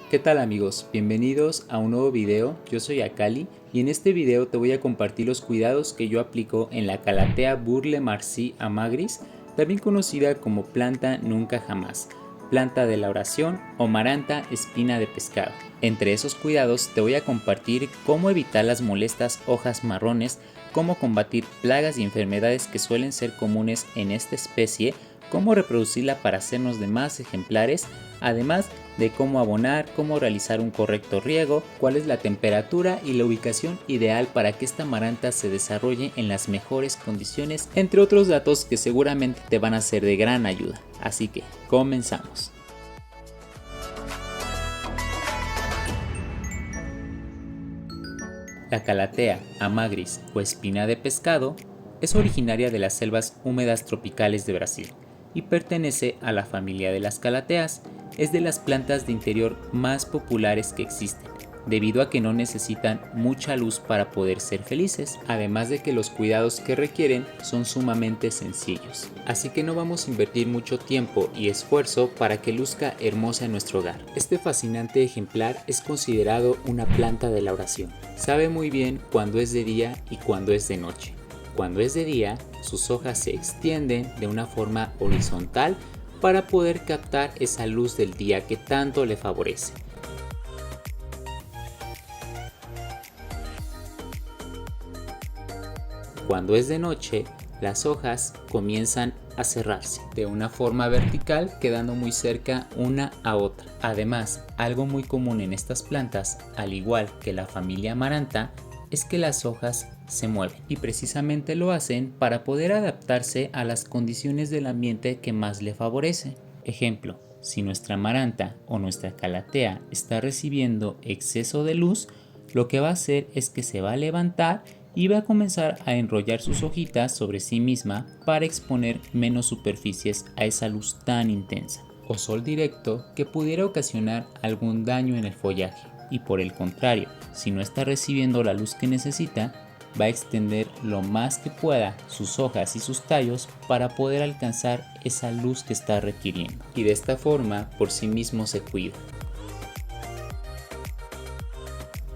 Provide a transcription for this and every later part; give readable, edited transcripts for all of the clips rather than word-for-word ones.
¿Qué tal amigos? Bienvenidos a un nuevo video. Yo soy Akali y en este video te voy a compartir los cuidados que yo aplico en la Calathea Burle Marci amagris, también conocida como planta nunca jamás, planta de la oración o Maranta espina de pescado. Entre esos cuidados te voy a compartir cómo evitar las molestas hojas marrones, cómo combatir plagas y enfermedades que suelen ser comunes en esta especie, cómo reproducirla para hacernos de más ejemplares, además de cómo abonar, cómo realizar un correcto riego, cuál es la temperatura y la ubicación ideal para que esta maranta se desarrolle en las mejores condiciones, entre otros datos que seguramente te van a ser de gran ayuda. Así que comenzamos. La Calathea amagris o espina de pescado es originaria de las selvas húmedas tropicales de Brasil y pertenece a la familia de las calatheas. Es de las plantas de interior más populares que existen, debido a que no necesitan mucha luz para poder ser felices, además de que los cuidados que requieren son sumamente sencillos. Así que no vamos a invertir mucho tiempo y esfuerzo para que luzca hermosa en nuestro hogar. Este fascinante ejemplar es considerado una planta de la oración. Sabe muy bien cuando es de día y cuando es de noche. Cuando es de día, sus hojas se extienden de una forma horizontal para poder captar esa luz del día que tanto le favorece. Cuando es de noche, las hojas comienzan a cerrarse de una forma vertical, quedando muy cerca una a otra. Además, algo muy común en estas plantas, al igual que la familia Maranta, es que las hojas se mueven, y precisamente lo hacen para poder adaptarse a las condiciones del ambiente que más le favorece. Ejemplo, si nuestra Maranta o nuestra Calathea está recibiendo exceso de luz, lo que va a hacer es que se va a levantar y va a comenzar a enrollar sus hojitas sobre sí misma para exponer menos superficies a esa luz tan intensa o sol directo que pudiera ocasionar algún daño en el follaje. Y por el contrario, si no está recibiendo la luz que necesita, va a extender lo más que pueda sus hojas y sus tallos para poder alcanzar esa luz que está requiriendo. Y de esta forma, por sí mismo se cuida.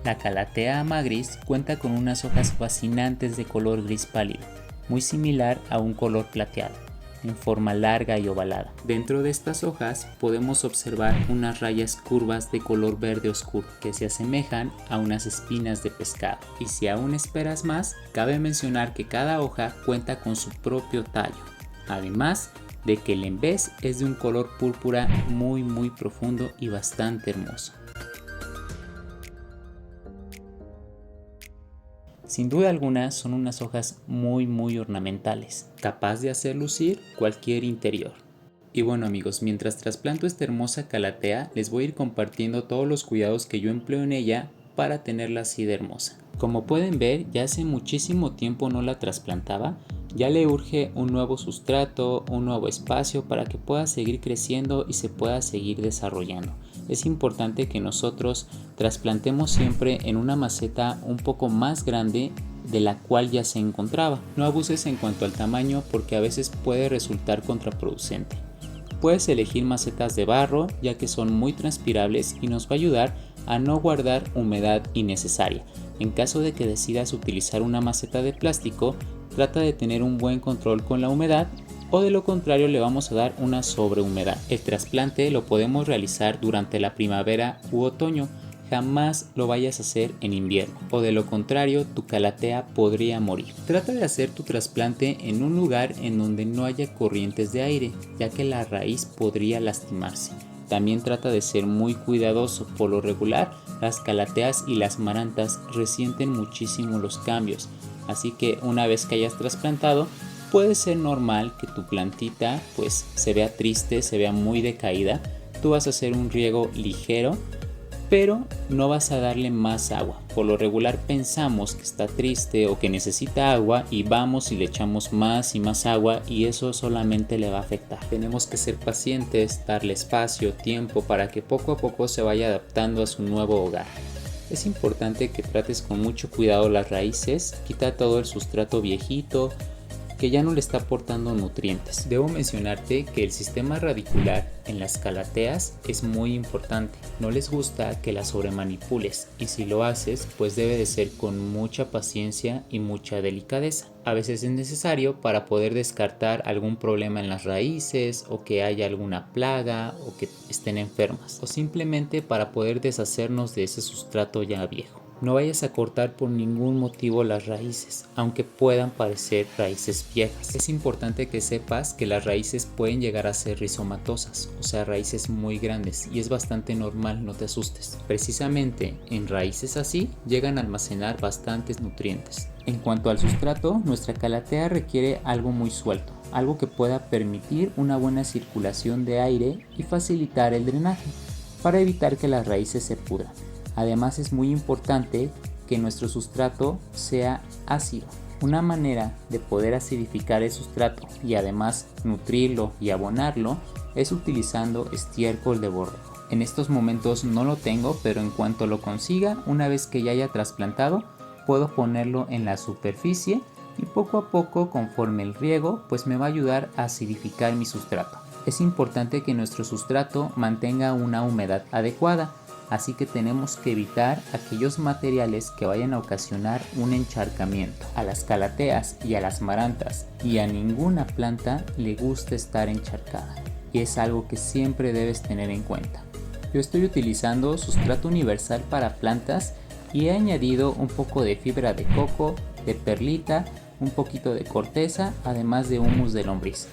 La Calathea amagris cuenta con unas hojas fascinantes de color gris pálido, muy similar a un color plateado, en forma larga y ovalada. Dentro de estas hojas podemos observar unas rayas curvas de color verde oscuro que se asemejan a unas espinas de pescado. Y si aún esperas más, cabe mencionar que cada hoja cuenta con su propio tallo, además de que el embés es de un color púrpura muy profundo y bastante hermoso. Sin duda alguna son unas hojas muy ornamentales, capaz de hacer lucir cualquier interior. Y bueno amigos, mientras trasplanto esta hermosa Calathea, les voy a ir compartiendo todos los cuidados que yo empleo en ella para tenerla así de hermosa. Como pueden ver, ya hace muchísimo tiempo no la trasplantaba, ya le urge un nuevo sustrato, un nuevo espacio para que pueda seguir creciendo y se pueda seguir desarrollando. Es importante que nosotros trasplantemos siempre en una maceta un poco más grande de la cual ya se encontraba. No abuses en cuanto al tamaño porque a veces puede resultar contraproducente. Puedes elegir macetas de barro ya que son muy transpirables y nos va a ayudar a no guardar humedad innecesaria. En caso de que decidas utilizar una maceta de plástico, trata de tener un buen control con la humedad, o de lo contrario le vamos a dar una sobrehumedad. El trasplante lo podemos realizar durante la primavera u otoño, jamás lo vayas a hacer en invierno, o de lo contrario tu Calathea podría morir. Trata de hacer tu trasplante en un lugar en donde no haya corrientes de aire, ya que la raíz podría lastimarse. También trata de ser muy cuidadoso. Por lo regular, las Calatheas y las Marantas resienten muchísimo los cambios, así que una vez que hayas trasplantado, puede ser normal que tu plantita pues se vea triste, se vea muy decaída. Tú vas a hacer un riego ligero, pero no vas a darle más agua. Por lo regular pensamos que está triste o que necesita agua y vamos y le echamos más y más agua y eso solamente le va a afectar. Tenemos que ser pacientes, darle espacio, tiempo para que poco a poco se vaya adaptando a su nuevo hogar. Es importante que trates con mucho cuidado las raíces, quita todo el sustrato viejito que ya no le está aportando nutrientes. Debo mencionarte que el sistema radicular En las calateas es muy importante, no les gusta que las sobremanipules y si lo haces pues debe de ser con mucha paciencia y mucha delicadeza. A veces es necesario para poder descartar algún problema en las raíces o que haya alguna plaga o que estén enfermas o simplemente para poder deshacernos de ese sustrato ya viejo. No vayas a cortar por ningún motivo las raíces, aunque puedan parecer raíces viejas. Es importante que sepas que las raíces pueden llegar a ser rizomatosas, o sea, raíces muy grandes, y es bastante normal, no te asustes. Precisamente en raíces así llegan a almacenar bastantes nutrientes. En cuanto al sustrato, nuestra calatea requiere algo muy suelto, algo que pueda permitir una buena circulación de aire y facilitar el drenaje, para evitar que las raíces se pudran. Además es muy importante que nuestro sustrato sea ácido. Una manera de poder acidificar el sustrato y además nutrirlo y abonarlo es utilizando estiércol de borrego. En estos momentos no lo tengo, pero en cuanto lo consiga, una vez que ya haya trasplantado, puedo ponerlo en la superficie y poco a poco, conforme el riego, pues me va a ayudar a acidificar mi sustrato. Es importante que nuestro sustrato mantenga una humedad adecuada, así que tenemos que evitar aquellos materiales que vayan a ocasionar un encharcamiento. A las calateas y a las marantas y a ninguna planta le gusta estar encharcada, y es algo que siempre debes tener en cuenta. Yo estoy utilizando sustrato universal para plantas y he añadido un poco de fibra de coco, de perlita, un poquito de corteza, además de humus de lombriz.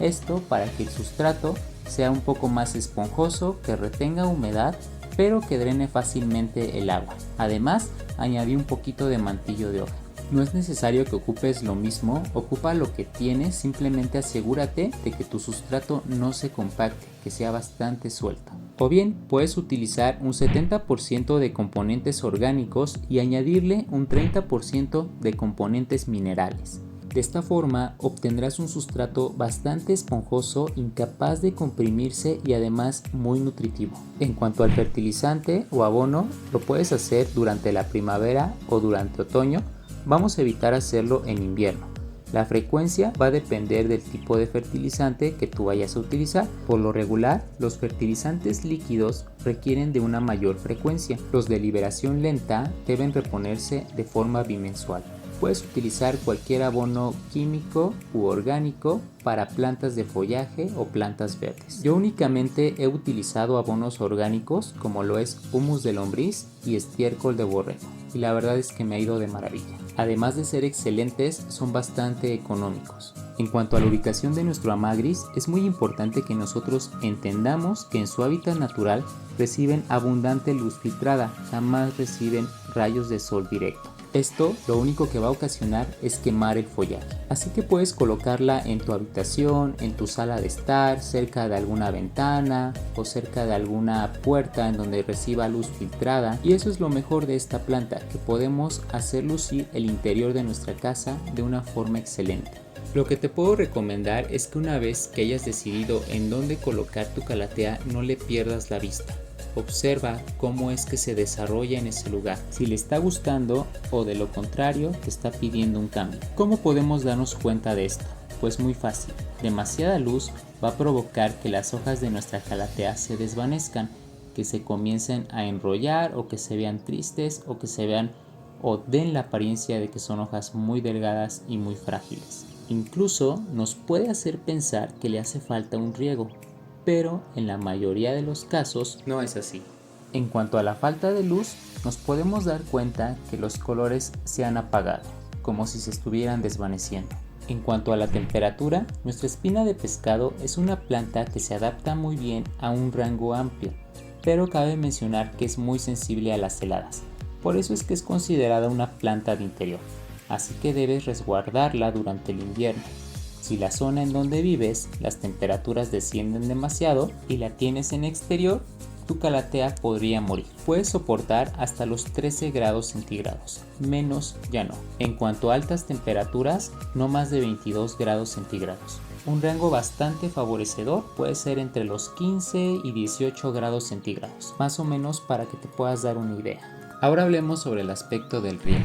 Esto para que el sustrato sea un poco más esponjoso, que retenga humedad, pero que drene fácilmente el agua. Además, añadí un poquito de mantillo de hoja. No es necesario que ocupes lo mismo, ocupa lo que tienes, simplemente asegúrate de que tu sustrato no se compacte, que sea bastante suelto. O bien, puedes utilizar un 70% de componentes orgánicos y añadirle un 30% de componentes minerales. De esta forma obtendrás un sustrato bastante esponjoso, incapaz de comprimirse y además muy nutritivo. En cuanto al fertilizante o abono, lo puedes hacer durante la primavera o durante otoño. Vamos a evitar hacerlo en invierno. La frecuencia va a depender del tipo de fertilizante que tú vayas a utilizar. Por lo regular, los fertilizantes líquidos requieren de una mayor frecuencia. Los de liberación lenta deben reponerse de forma bimensual. Puedes utilizar cualquier abono químico u orgánico para plantas de follaje o plantas verdes. Yo únicamente he utilizado abonos orgánicos como lo es humus de lombriz y estiércol de borrego, y la verdad es que me ha ido de maravilla. Además de ser excelentes, son bastante económicos. En cuanto a la ubicación de nuestro amagris, es muy importante que nosotros entendamos que en su hábitat natural reciben abundante luz filtrada, jamás reciben rayos de sol directo. Esto lo único que va a ocasionar es quemar el follaje. Así que puedes colocarla en tu habitación, en tu sala de estar, cerca de alguna ventana o cerca de alguna puerta en donde reciba luz filtrada. Y eso es lo mejor de esta planta, que podemos hacer lucir el interior de nuestra casa de una forma excelente. Lo que te puedo recomendar es que una vez que hayas decidido en dónde colocar tu calatea, no le pierdas la vista. Observa cómo es que se desarrolla en ese lugar, si le está gustando o de lo contrario te está pidiendo un cambio. ¿Cómo podemos darnos cuenta de esto? Pues muy fácil. Demasiada luz va a provocar que las hojas de nuestra calatea se desvanezcan, que se comiencen a enrollar o que se vean tristes o que se vean o den la apariencia de que son hojas muy delgadas y muy frágiles. Incluso nos puede hacer pensar que le hace falta un riego, pero en la mayoría de los casos no es así. En cuanto a la falta de luz, nos podemos dar cuenta que los colores se han apagado, como si se estuvieran desvaneciendo. En cuanto a la temperatura, nuestra espina de pescado es una planta que se adapta muy bien a un rango amplio, pero cabe mencionar que es muy sensible a las heladas. Por eso es que es considerada una planta de interior, así que debes resguardarla durante el invierno. Si la zona en donde vives, las temperaturas descienden demasiado y la tienes en exterior, tu calatea podría morir. Puedes soportar hasta los 13 grados centígrados, menos ya no. En cuanto a altas temperaturas, no más de 22 grados centígrados. Un rango bastante favorecedor puede ser entre los 15 y 18 grados centígrados, más o menos para que te puedas dar una idea. Ahora hablemos sobre el aspecto del riego.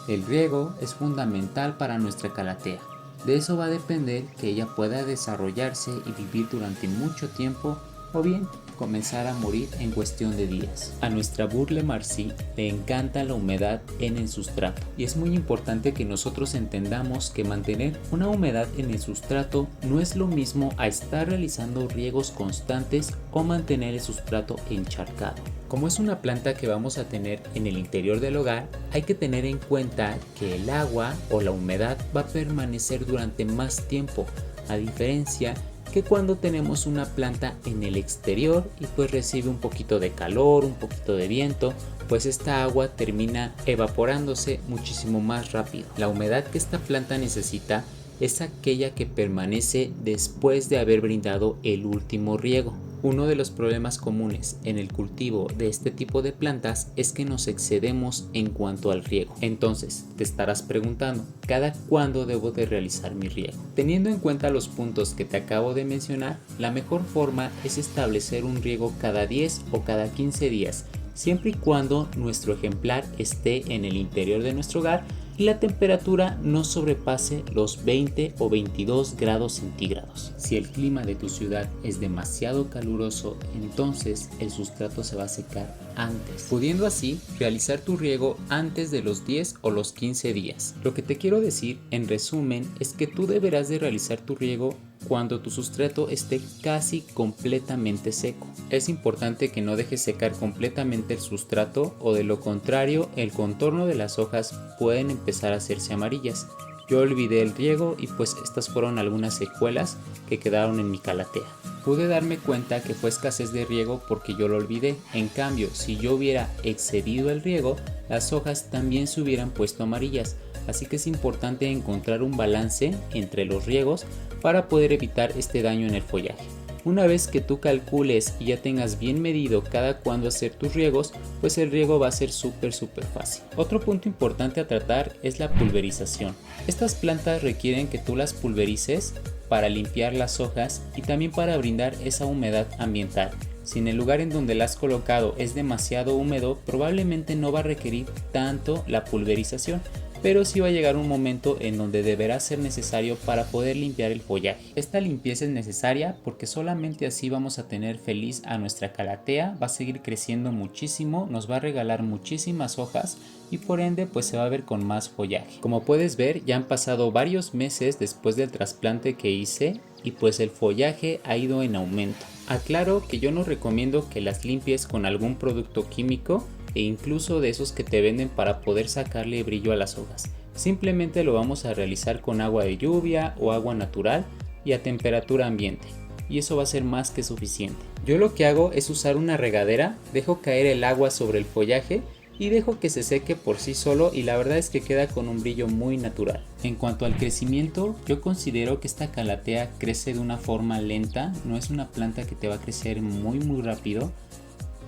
El riego es fundamental para nuestra calatea. De eso va a depender que ella pueda desarrollarse y vivir durante mucho tiempo, o bien comenzar a morir en cuestión de días. A nuestra Burle Marcy le encanta la humedad en el sustrato, y es muy importante que nosotros entendamos que mantener una humedad en el sustrato no es lo mismo a estar realizando riegos constantes o mantener el sustrato encharcado. Como es una planta que vamos a tener en el interior del hogar, hay que tener en cuenta que el agua o la humedad va a permanecer durante más tiempo, a diferencia que cuando tenemos una planta en el exterior y pues recibe un poquito de calor, un poquito de viento, pues esta agua termina evaporándose muchísimo más rápido. La humedad que esta planta necesita es aquella que permanece después de haber brindado el último riego. Uno de los problemas comunes en el cultivo de este tipo de plantas es que nos excedemos en cuanto al riego. Entonces, te estarás preguntando, ¿cada cuándo debo de realizar mi riego? Teniendo en cuenta los puntos que te acabo de mencionar, la mejor forma es establecer un riego cada 10 o cada 15 días, siempre y cuando nuestro ejemplar esté en el interior de nuestro hogar y la temperatura no sobrepase los 20 o 22 grados centígrados. Si el clima de tu ciudad es demasiado caluroso, entonces el sustrato se va a secar antes, pudiendo así realizar tu riego antes de los 10 o los 15 días. Lo que te quiero decir en resumen es que tú deberás de realizar tu riego cuando tu sustrato esté casi completamente seco. Es importante que no dejes secar completamente el sustrato, o de lo contrario el contorno de las hojas pueden empezar a hacerse amarillas. Yo olvidé el riego y pues estas fueron algunas secuelas que quedaron en mi calatea. Pude darme cuenta que fue escasez de riego porque yo lo olvidé. En cambio, si yo hubiera excedido el riego, las hojas también se hubieran puesto amarillas. Así que es importante encontrar un balance entre los riegos para poder evitar este daño en el follaje. Una vez que tú calcules y ya tengas bien medido cada cuándo hacer tus riegos, pues el riego va a ser súper fácil. Otro punto importante a tratar es la pulverización. Estas plantas requieren que tú las pulverices para limpiar las hojas y también para brindar esa humedad ambiental. Si en el lugar en donde la has colocado es demasiado húmedo, probablemente no va a requerir tanto la pulverización, pero sí va a llegar un momento en donde deberá ser necesario para poder limpiar el follaje. Esta limpieza es necesaria porque solamente así vamos a tener feliz a nuestra calatea, va a seguir creciendo muchísimo, nos va a regalar muchísimas hojas y por ende pues se va a ver con más follaje. Como puedes ver, ya han pasado varios meses después del trasplante que hice y pues el follaje ha ido en aumento. Aclaro que yo no recomiendo que las limpies con algún producto químico e incluso de esos que te venden para poder sacarle brillo a las hojas. Simplemente lo vamos a realizar con agua de lluvia o agua natural y a temperatura ambiente, y eso va a ser más que suficiente. Yo lo que hago es usar una regadera, dejo caer el agua sobre el follaje y dejo que se seque por sí solo, y la verdad es que queda con un brillo muy natural. En cuanto al crecimiento, yo considero que esta calatea crece de una forma lenta, no es una planta que te va a crecer muy rápido,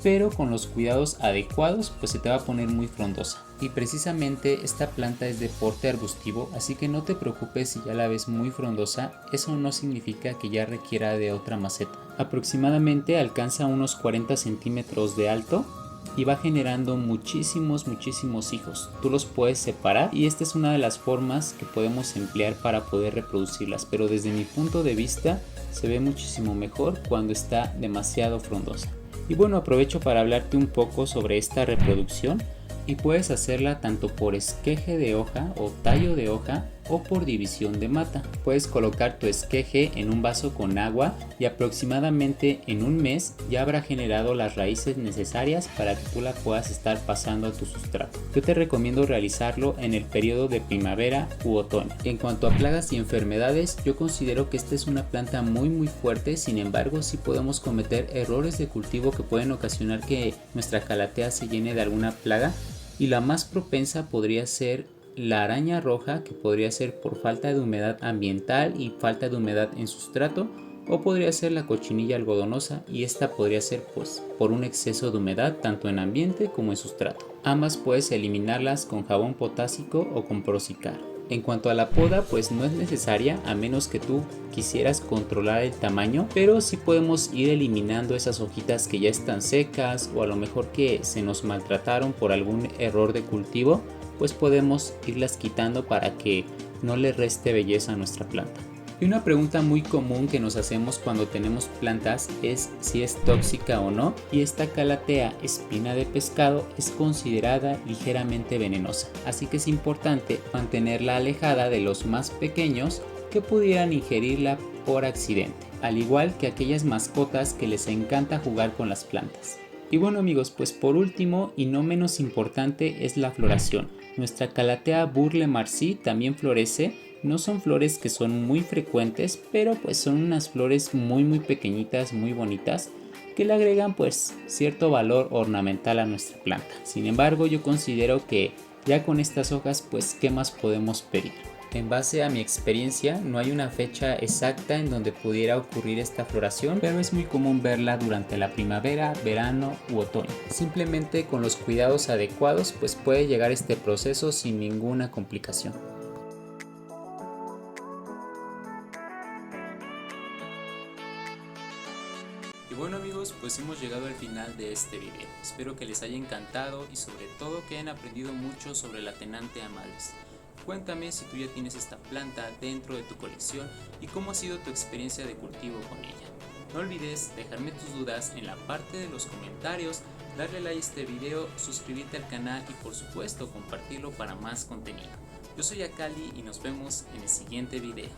pero con los cuidados adecuados pues se te va a poner muy frondosa. Y precisamente esta planta es de porte arbustivo, así que no te preocupes si ya la ves muy frondosa, eso no significa que ya requiera de otra maceta. Aproximadamente alcanza unos 40 centímetros de alto y va generando muchísimos hijos. Tú los puedes separar y esta es una de las formas que podemos emplear para poder reproducirlas, pero desde mi punto de vista se ve muchísimo mejor cuando está demasiado frondosa. Y bueno, aprovecho para hablarte un poco sobre esta reproducción, y puedes hacerla tanto por esqueje de hoja o tallo de hoja o por división de mata. Puedes colocar tu esqueje en un vaso con agua y aproximadamente en un mes ya habrá generado las raíces necesarias para que tú la puedas estar pasando a tu sustrato. Yo te recomiendo realizarlo en el periodo de primavera u otoño. En cuanto a plagas y enfermedades, yo considero que esta es una planta muy fuerte, sin embargo sí podemos cometer errores de cultivo que pueden ocasionar que nuestra calatea se llene de alguna plaga, y la más propensa podría ser la araña roja, que podría ser por falta de humedad ambiental y falta de humedad en sustrato, o podría ser la cochinilla algodonosa, y esta podría ser pues por un exceso de humedad tanto en ambiente como en sustrato. Ambas puedes eliminarlas con jabón potásico o con Procicar. En cuanto a la poda, pues no es necesaria a menos que tú quisieras controlar el tamaño, pero sí podemos ir eliminando esas hojitas que ya están secas, o a lo mejor que se nos maltrataron por algún error de cultivo, pues podemos irlas quitando para que no le reste belleza a nuestra planta. Y una pregunta muy común que nos hacemos cuando tenemos plantas es si es tóxica o no, y esta Calathea espina de pescado es considerada ligeramente venenosa, así que es importante mantenerla alejada de los más pequeños que pudieran ingerirla por accidente, al igual que aquellas mascotas que les encanta jugar con las plantas. Y bueno amigos, pues por último y no menos importante es la floración. Nuestra Calathea Burle Marci también florece. No son flores que son muy frecuentes, pero pues son unas flores muy pequeñitas, muy bonitas, que le agregan pues cierto valor ornamental a nuestra planta. Sin embargo, yo considero que ya con estas hojas pues ¿qué más podemos pedir? En base a mi experiencia, no hay una fecha exacta en donde pudiera ocurrir esta floración, pero es muy común verla durante la primavera, verano u otoño. Simplemente con los cuidados adecuados pues puede llegar este proceso sin ninguna complicación. Y bueno amigos, pues hemos llegado al final de este video. Espero que les haya encantado y sobre todo que hayan aprendido mucho sobre la Tenante Amalus. Cuéntame si tú ya tienes esta planta dentro de tu colección y cómo ha sido tu experiencia de cultivo con ella. No olvides dejarme tus dudas en la parte de los comentarios, darle like a este video, suscribirte al canal y por supuesto compartirlo para más contenido. Yo soy Akali y nos vemos en el siguiente video.